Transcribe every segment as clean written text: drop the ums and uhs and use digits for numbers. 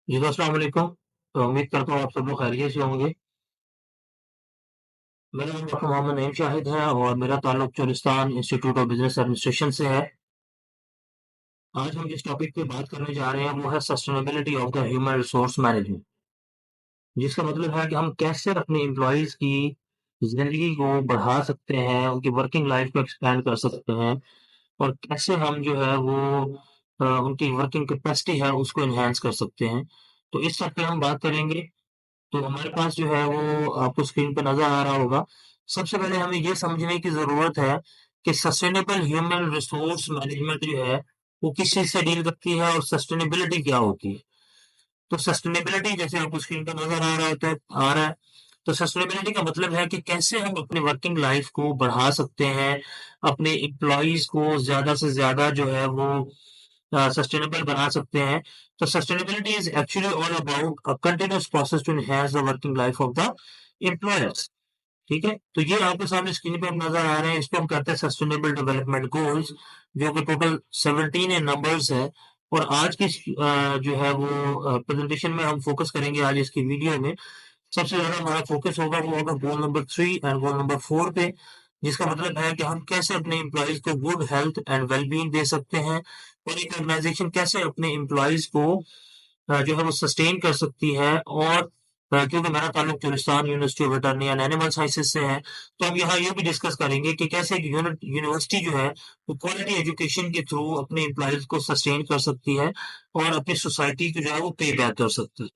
जी, तो अस्सलाम वालेकुम। तो उम्मीद करता हूँ आप सब लोग खैरियत से होंगे। मेरा नाम डॉक्टर मोहम्मद नईम शाहिद है और मेरा ताल्लुक Cholistan institute of business administration से है। आज हम जिस टॉपिक पे बात करने जा रहे हैं वो है sustainability of the human resource management, जिसका मतलब है कि हम कैसे अपने एम्प्लॉयज़ की ज़िंदगी को बढ़ा सकते हैं, उनकी वर्किंग लाइफ को एक्सपेंड कर सकते हैं और कैसे हम जो है वो उनकी वर्किंग कैपेसिटी है उसको एनहांस कर सकते हैं। तो इस सब पे हम बात करेंगे। तो हमारे पास जो है वो आपको स्क्रीन पे नज़र आ रहा होगा। सबसे पहले हमें ये समझने की ज़रूरत है कि सस्टेनेबल ह्यूमन रिसोर्स मैनेजमेंट जो है, वो किस चीज़ से डील करती है और सस्टेनेबिलिटी क्या होती है? तो सस्टेनेबिलिटी जैसे आपको स्क्रीन पे नज़र आ रहा होता है आ रहा है, तो सस्टेनेबिलिटी का मतलब है कि कैसे हम अपनी वर्किंग लाइफ़ को बढ़ा सकते हैं, अपने एम्प्लॉइज़ को ज़्यादा से ज़्यादा जो है वो सस्टेनेबल बना सकते हैं। तो sustainability is actually all about a continuous process to enhance the working life of the employers. ठीक है? तो ये आपके सामने स्क्रीन पे अब नज़र आ रहे हैं, इसको हम कहते हैं सस्टेनेबल डेवलपमेंट गोल्स, जो कि टोटल 17 इन नंबर्स है और आज की जो है वो प्रेज़ेंटेशन में हम फ़ोकस करेंगे आज इसकी वीडियो में। सबसे ज़्यादा हमारा फ़ोकस होगा वो होगा goal number 3 and goal number 4 पे, जिसका मतलब है कि हम कैसे अपने एम्प्लॉइज़ को गुड हेल्थ एंड वेल-बीइंग दे सकते हैं और एक ऑर्गेनाइज़ेशन कैसे अपने एम्प्लॉइज़ को जो है वो सस्टेन कर सकती है और क्योंकि मेरा ताल्लुक टूरिस्तान university of veterinary and animal sciences से है, तो हम यहाँ ये भी डिस्कस करेंगे कि कैसे एक यूनिवर्सिटी जो है, वो क्वालिटी एजुकेशन के थ्रू अपने एम्प्लॉइज़ को सस्टेन कर सकती है और अपनी सोसाइटी को जो है वो पे बैक कर सकती है।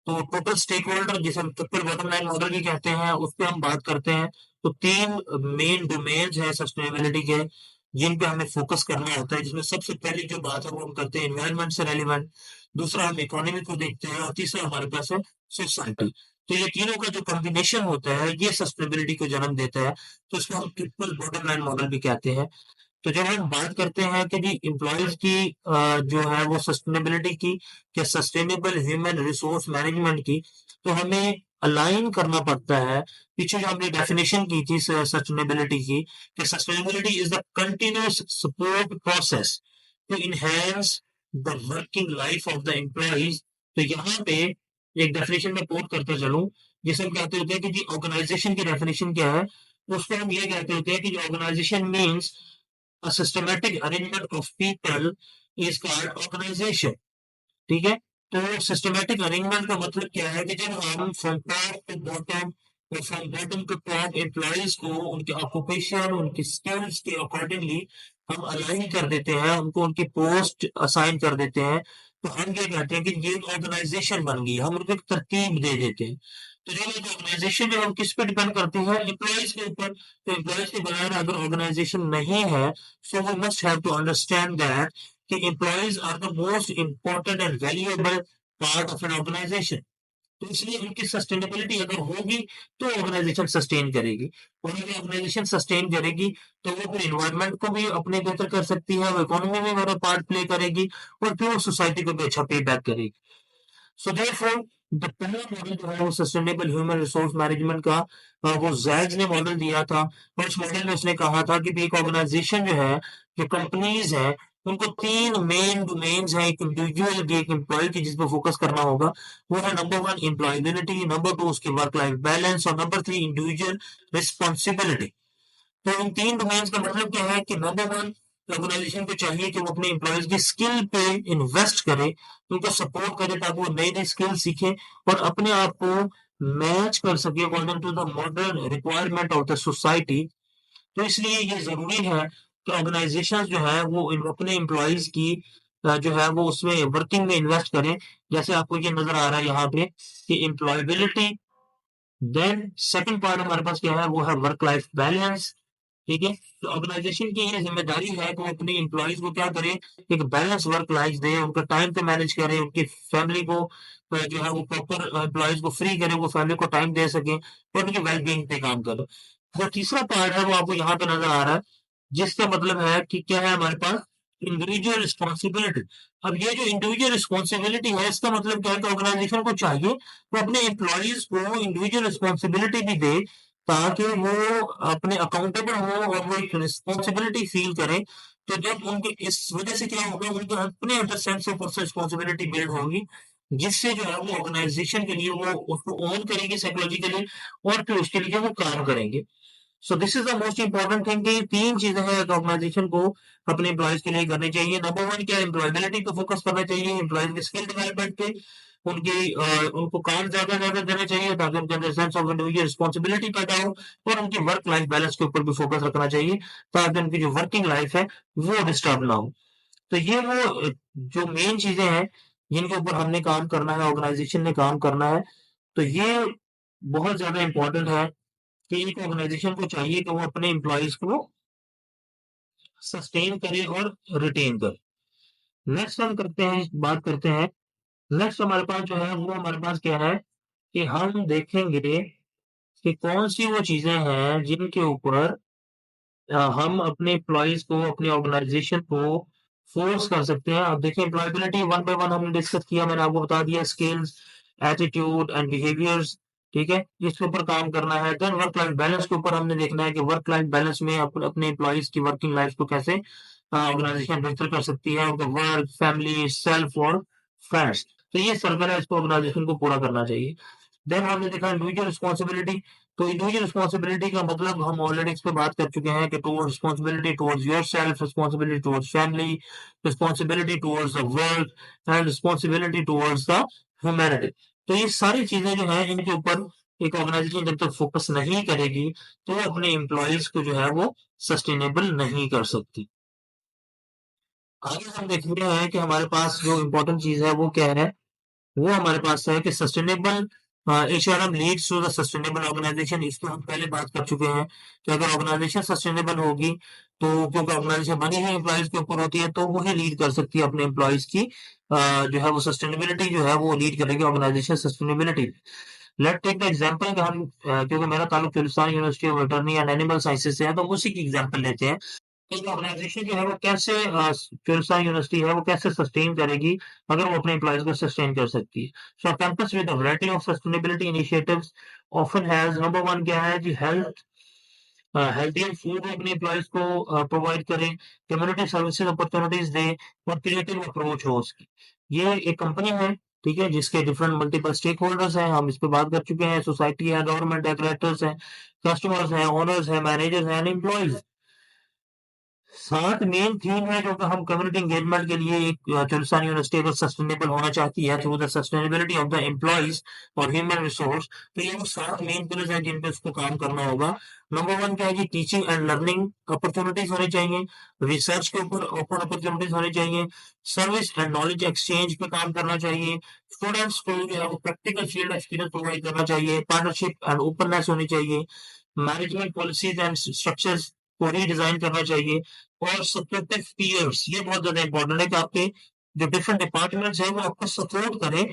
तो टोटल स्टेक होल्डर जिसे हम ट्रिपल बॉटम लाइन मॉडल भी कहते हैं, उस पे हम बात करते हैं। तो 3 मेन डोमेन्स हैं सस्टेनेबिलिटी के, जिन पे हमें फोकस करना होता है, जिसमें सबसे पहली जो बात है वो हम करते हैं एनवायरनमेंट से रेलेवेंट, दूसरा हम इकोनॉमी को देखते हैं और तीसरा हमारे पास है सोसाइटी। तो ये तीनों का जो कॉम्बिनेशन होता है, ये सस्टेनेबिलिटी को जन्म देता है, तो इसको हम ट्रिपल बॉटम लाइन मॉडल भी कहते हैं। तो जब हम बात करते हैं कि जी एम्प्लॉयज की जो है वो सस्टेनेबिलिटी की या सस्टेनेबल ह्यूमन रिसोर्स मैनेजमेंट की, तो हमें अलाइन करना पड़ता है। पीछे जो हमने डेफिनेशन की थी सस्टेनेबिलिटी की, कि sustainability is the continuous support process to enhance the working life of the employees. तो यहाँ पे एक डेफिनेशन में कोट करते चलूं, जिसे हम कहते होते हैं कि जी ऑर्गेनाइजेशन की डेफिनेशन क्या है, तो उसको हम ये कहते होते हैं कि जो organization means a systematic arrangement of people is called organization. ठीक है? तो सिस्टमैटिक अरेंजमेंट का मतलब क्या है कि जब हम फ्रॉम टॉप टू बॉटम और from bottom to top employees को उनके ऑक्यूपेशन उनकी स्किल्स के अकॉर्डिंगली हम अलाइन कर देते हैं, उनको उनकी पोस्ट असाइन कर देते हैं, तो हम क्या कहते हैं कि ये ऑर्गेनाइजेशन बन गई, हम उनको एक तरतीब दे देते हैं। तो जो एक ऑर्गेनाइजेशन जो हम किस पे डिपेंड करते हैं, एम्प्लॉइज के ऊपर। तो एम्प्लॉइज के बगैर अगर ऑर्गेनाइजेशन नहीं है, so we must have to understand that कि employees are the most important and valuable part of an organization. तो इसलिए उनकी सस्टेनेबिलिटी अगर होगी तो ऑर्गेनाइजेशन सस्टेन करेगी और अगर ऑर्गेनाइजेशन सस्टेन करेगी तो वो फिर इन्वायरमेंट को भी अपने बेहतर कर सकती है, वो इकोनॉमी में बड़ा पार्ट प्ले करेगी और फिर वो सोसाइटी को भी अच्छा पे बैक करेगी। सो देयरफॉर द पहला मॉडल जो है वो सस्टेनेबल ह्यूमन रिसोर्स मैनेजमेंट का वो जैक्स ने मॉडल दिया था और इस मॉडल में उसने कहा था कि भी एक ऑर्गेनाइजेशन जो है, जो कंपनीज है, उनको 3 मेन डोमेन्स हैं, एक इंडिविजुअल की, एक एम्प्लॉयी की, जिस पे फोकस करना होगा। वो है नंबर 1 एम्प्लॉयबिलिटी, नंबर 2 उसकी वर्क लाइफ बैलेंस और नंबर 3 इंडिविजुअल रिस्पॉन्सिबिलिटी। तो इन 3 डोमेन्स का मतलब क्या है कि नंबर 1 ऑर्गेनाइजेशन को चाहिए कि वो अपने एम्प्लॉइज की स्किल पे इन्वेस्ट करे, उनको सपोर्ट करे ताकि वो नई-नई स्किल सीखें और अपने आप को मैच कर सके according to the modern requirement of the society. तो इसलिए ये ज़रूरी है कि ऑर्गेनाइजेशंस जो है वो अपने एम्प्लॉइज की जो है वो उसमें वर्किंग में इन्वेस्ट करें। जैसे आपको ये नज़र आ रहा है यहाँ पे कि एम्प्लॉयबिलिटी, देन सेकंड पार्ट हमारे पास क्या है वो है वर्क लाइफ बैलेंस। ठीक है? तो ऑर्गेनाइजेशन की ये ज़िम्मेदारी है कि वो अपने एम्प्लॉइज़ को क्या करे, एक बैलेंस वर्क लाइफ दे, उनका टाइम पे मैनेज करे, उनकी फैमिली को जो है वो प्रॉपर एम्प्लॉइज़ को फ्री करे, वो फैमिली को टाइम दे सकें और उनकी वेल-बीइंग पे काम करे। जो तीसरा पार्ट है वो आपको यहाँ पे नज़र आ रहा है, जिसका मतलब है कि क्या है हमारे पास इंडिविजुअल रिस्पॉन्सिबिलिटी। अब ये जो इंडिविजुअल रिस्पॉन्सिबिलिटी है इसका मतलब क्या है कि ऑर्गेनाइजेशन को चाहिए वो अपने एम्प्लॉइज़ को इंडिविजुअल रिस्पॉन्सिबिलिटी भी दे, ताकि वो अपने अकाउंटेबल हो और वो एक रिस्पॉन्सिबिलिटी फील करें। तो जब उनके इस वजह से क्या होगा, उनके अपने अंदर सेंस ऑफ रिस्पॉन्सिबिलिटी बिल्ड होगी, जिससे जो है वो ऑर्गेनाइजेशन के लिए वो उसको ओन करेंगे साइकोलॉजिकली, और फिर उसके लिए वो काम करेंगे। So this is the most important thing कि 3 चीजें हैं एक ऑर्गेनाइजेशन को अपने एम्प्लॉयज के लिए करनी चाहिए। नंबर 1 क्या, एम्प्लॉयबिलिटी पे फोकस करना चाहिए, एम्प्लॉयज के स्किल डेवलपमेंट पे, उनको काम ज्यादा देना चाहिए ताकि उनके अंदर सेंस ऑफ इंडिविजुअल रिस्पॉन्सिबिलिटी पैदा हो, और उनकी वर्क लाइफ बैलेंस के ऊपर भी फोकस रखना चाहिए ताकि उनकी जो वर्किंग लाइफ है वो डिस्टर्ब ना हो। तो ये वो जो मेन चीजें हैं जिनके ऊपर हमने काम करना है, ऑर्गेनाइजेशन ने काम करना है। तो ये बहुत ज्यादा इंपॉर्टेंट है कि एक ऑर्गेनाइजेशन को चाहिए कि वो अपने एम्प्लॉयज को सस्टेन करे और रिटेन करे। नेक्स्ट हम बात करते हैं। नेक्स्ट हमारे पास जो है वो हमारे पास क्या है कि हम देखेंगे कि कौन सी वो चीजें हैं जिनके ऊपर हम अपने एम्प्लॉयज को, अपनी ऑर्गेनाइजेशन को फोर्स कर सकते हैं। अब देखिए, एम्प्लॉयबिलिटी वन बाय वन हमने डिस्कस किया, मैंने आपको बता दिया स्किल्स, एटीट्यूड एंड बिहेवियर्स, ठीक है, इसके ऊपर काम करना है। देन वर्क लाइफ बैलेंस के ऊपर हमने देखना है कि वर्क लाइफ बैलेंस में अपने एम्प्लॉयज की वर्किंग लाइफ को कैसे ऑर्गेनाइजेशन बेहतर कर सकती है, उनका वर्क, फैमिली, सेल्फ और फ्रेंड्स। तो ये सर्कल है, इसको ऑर्गेनाइजेशन को पूरा करना चाहिए। देन हमने देखा इंडिविजुअल रिस्पॉन्सिबिलिटी। तो इंडिविजुअल रिस्पॉन्सिबिलिटी का मतलब हम ऑलरेडी इस पे बात कर चुके हैं कि towards responsibility towards yourself, responsibility towards family, responsibility towards the world and responsibility towards the humanity. तो ये सारी चीजें जो है इनके ऊपर एक ऑर्गेनाइजेशन जब तक फोकस नहीं करेगी तो वो अपने एम्प्लॉयज को जो है वो सस्टेनेबल नहीं कर सकती। आगे हम देखते हैं कि हमारे पास जो इम्पोर्टेंट चीज है वो क्या है। वो हमारे पास है कि sustainable HRM leads to the sustainable organization. इस पर हम पहले बात कर चुके हैं कि अगर ऑर्गेनाइजेशन सस्टेनेबल होगी तो क्योंकि ऑर्गेनाइजेशन बनी हुई एम्प्लॉयज के ऊपर होती है तो वही लीड कर सकती है अपने एम्प्लॉयज की जो है वो सस्टेनेबिलिटी जो है वो लीड करेगी organization sustainability. Let take the example कि हम क्योंकि मेरा ताल्लुक तुलिस्तान university of veterinary and animal sciences से है तो हम उसी की एग्जांपल लेते हैं। एक ऑर्गेनाइजेशन जो है वो कैसे तुलिस्तान यूनिवर्सिटी है वो कैसे सस्टेन करेगी अगर वो अपने एम्प्लॉयज को सस्टेन कर सकती है। So campus with a variety of sustainability initiatives often has number one क्या है जी, हेल्थ, हेल्थियर फूड अपने एम्प्लॉयज को प्रोवाइड करें, कम्युनिटी सर्विसेज अपॉर्चुनिटीज दें, और क्रिएटिव अप्रोच हो उसकी। ये एक कंपनी है, ठीक है, जिसके डिफरेंट मल्टीपल स्टेक होल्डर्स हैं, हम इस पे बात कर चुके हैं। सोसाइटी है, गवर्नमेंट है, क्रिएटर्स हैं, कस्टमर्स हैं, ओनर्स हैं, मैनेजर्स हैं, एम्प्लॉयज। 7 मेन थीम है जो कि हम कम्युनिटी एंगेजमेंट के लिए एक तुलिस्तान यूनिवर्सिटी अगर सस्टेनेबल होना चाहती है through the sustainability of the employees और ह्यूमन रिसोर्स, तो ये वो 7 मेन पिलर्स हैं जिन पे उसको काम करना होगा। नंबर 1 क्या है जी, टीचिंग एंड लर्निंग अपॉर्चुनिटीज होनी चाहिए, रिसर्च के ऊपर ओपन अपॉर्चुनिटीज होनी चाहिए, सर्विस एंड नॉलेज एक्सचेंज पे काम करना चाहिए, स्टूडेंट्स को जो है वो प्रैक्टिकल फील्ड एक्सपीरियंस प्रोवाइड करना चाहिए, पार्टनरशिप एंड ओपननेस होनी चाहिए, मैनेजमेंट पॉलिसीज एंड स्ट्रक्चर्स को रीडिजाइन करना चाहिए, और सपोर्टिव पीयर्स, ये बहुत ज्यादा इंपॉर्टेंट है कि आपके जो डिफरेंट डिपार्टमेंट्स हैं वो आपको सपोर्ट करें,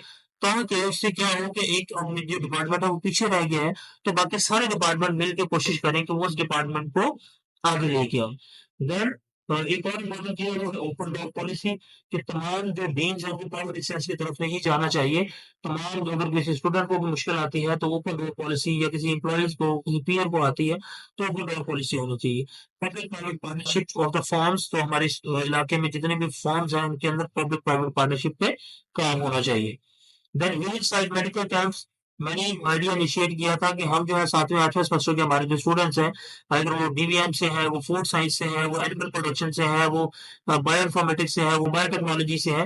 ताकि उससे क्या हो कि एक जो डिपार्टमेंट है वो पीछे रह गया है तो बाकी सारे डिपार्टमेंट मिलकर कोशिश करें कि वो उस डिपार्टमेंट को आगे लेके आए। देन एक और इम्पोर्टेंट चीज है वो ओपन डोर पॉलिसी, कि तमाम जो डीन्स हैं वो प्राइवेट रिसर्च की तरफ नहीं जाना चाहिए। तमाम अगर किसी स्टूडेंट को भी मुश्किल आती है तो ओपन डोर पॉलिसी, या किसी एम्प्लॉयज को, किसी पीयर को आती है तो ओपन डोर पॉलिसी होनी चाहिए। Public private partnership of the forms, तो हमारे इलाके में जितने भी फॉर्म्स हैं उनके अंदर पब्लिक प्राइवेट पार्टनरशिप पे काम होना चाहिए। Then village side medical camps, मैंने आइडिया इनिशिएट किया था कि हम जो है 7वें 8वें सेमेस्टर के हमारे जो स्टूडेंट्स हैं, अगर वो बीवीएम से हैं, वो फूड साइंस से हैं, वो एनिमल प्रोडक्शन से हैं, वो बायोइन्फॉर्मेटिक्स से हैं, वो बायोटेक्नोलॉजी से हैं,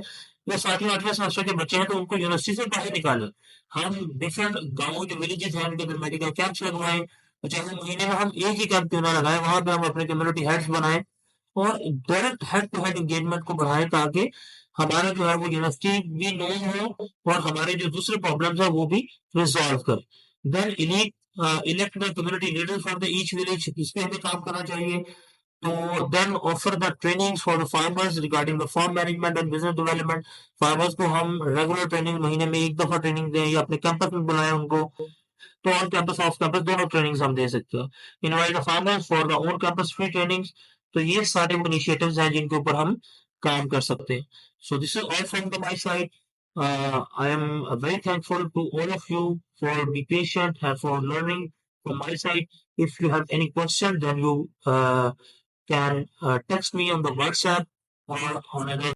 वो 7वें 8वें सेमेस्टर के बच्चे हैं तो उनको यूनिवर्सिटी से बाहर निकालें। हम डिफरेंट गाँव जो विलेजेस हैं उनके अंदर मेडिकल कैंप्स लगवाएं, चाहे महीने में हम एक ही कैंप क्यों ना लगाएं, वहां पे हम अपने कम्युनिटी हेड्स बनाएं और direct head to head engagement को बढ़ाएं ताकि हमारा जो है वो यूनिवर्सिटी भी नो हो और हमारे जो दूसरे प्रॉब्लम्स है वो भी रिजॉल्व कर। Then elect the community leaders for the each village, इस पे हमें काम करना चाहिए। तो then offer the trainings for the farmers regarding the farm management and business development. Farmers को हम रेगुलर ट्रेनिंग महीने में एक दफा ट्रेनिंग दें या अपने कैंपस में बुलाएं उनको, तो ऑन कैंपस ऑफ कैंपस दोनों ट्रेनिंग्स हम दे सकते हैं। Invite the farmers for the on campus free trainings. तो ये सारे इनिशिएटिव्स हैं जिनके ऊपर हम काम कर सकते हैं। So this is all from the my side. I am very thankful to all of you for be patient and for learning from my side. If you have any question, then you can text me on the WhatsApp or on other